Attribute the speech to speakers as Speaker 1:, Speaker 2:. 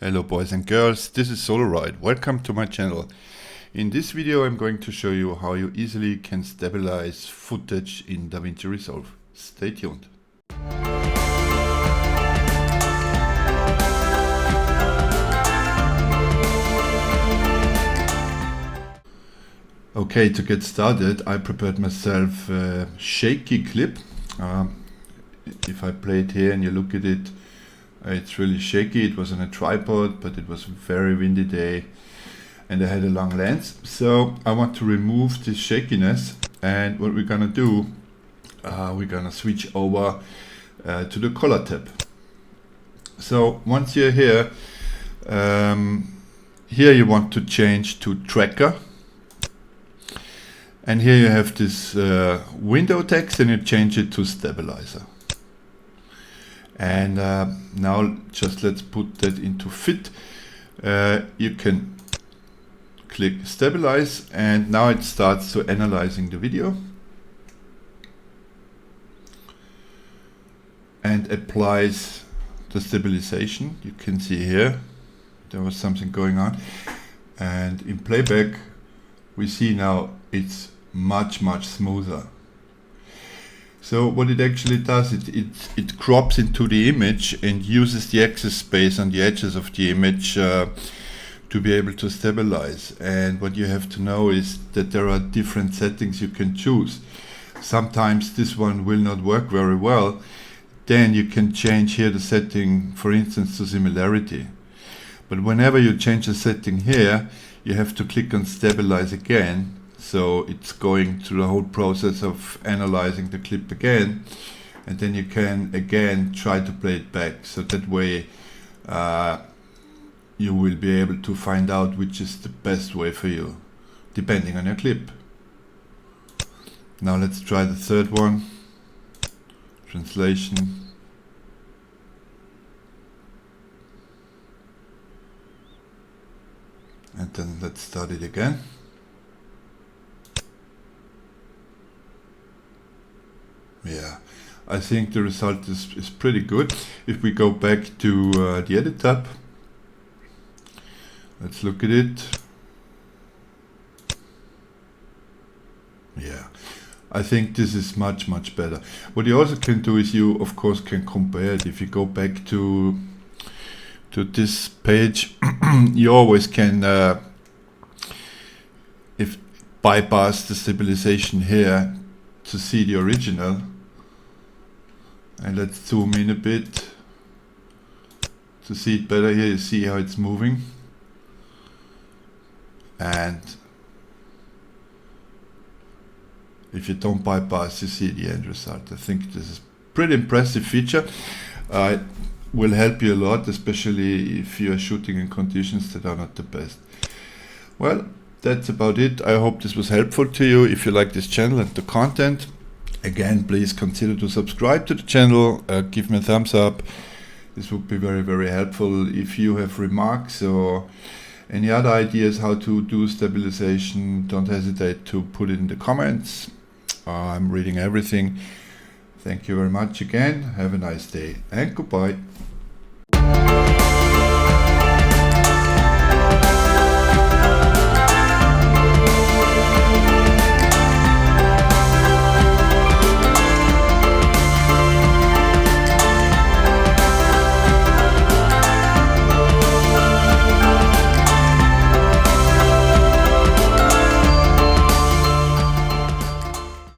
Speaker 1: Hello boys and girls, this is Solaride. Welcome to my channel. In this video I'm going to show you how you easily can stabilize footage in Davinci Resolve. Stay tuned. Okay, to get started I prepared myself a Shaky clip. If I play it here and you look at it, it's really shaky. It was on a tripod, but it was a very windy day and I had a long lens. So I want to remove this shakiness, and what we're gonna do, we're gonna switch over to the color tab. So once you're here, here you want to change to tracker. And here you have this window text and you change it to stabilizer. And now just let's put that into fit. You can click stabilize and now it starts to analyzing the video and applies the stabilization. You can see here there was something going on, and in playback we see now it's much smoother. So what it actually does, it crops into the image and uses the access space on the edges of the image to be able to stabilize. And what you have to know is that there are different settings you can choose. Sometimes this one will not work very well. Then you can change here the setting, for instance, to similarity. But whenever you change a setting here, you have to click on stabilize again. So it's going through the whole process of analyzing the clip again, and then you can again try to play it back. So that way you will be able to find out which is the best way for you, depending on your clip. Now let's try the third one, translation. And then let's start it again. Yeah, I think the result is pretty good. If we go back to the edit tab, let's look at it. Yeah, I think this is much better. What you also can do is you of course can compare it. If you go back to this page, you always can if bypass the stabilization here to see the original. And let's zoom in a bit to see it better. Here you see how it's moving, and if you don't bypass, you see the end result. I think this is pretty impressive feature. It will help you a lot, especially if you are shooting in conditions that are not the best. Well, that's about it. I hope this was helpful to you. If you like this channel and the content, again, please consider to subscribe to the channel, give me a thumbs up. This would be very helpful. If you have remarks or any other ideas how to do stabilization, don't hesitate to put it in the comments. I'm reading everything. Thank you very much again. Have a nice day and goodbye.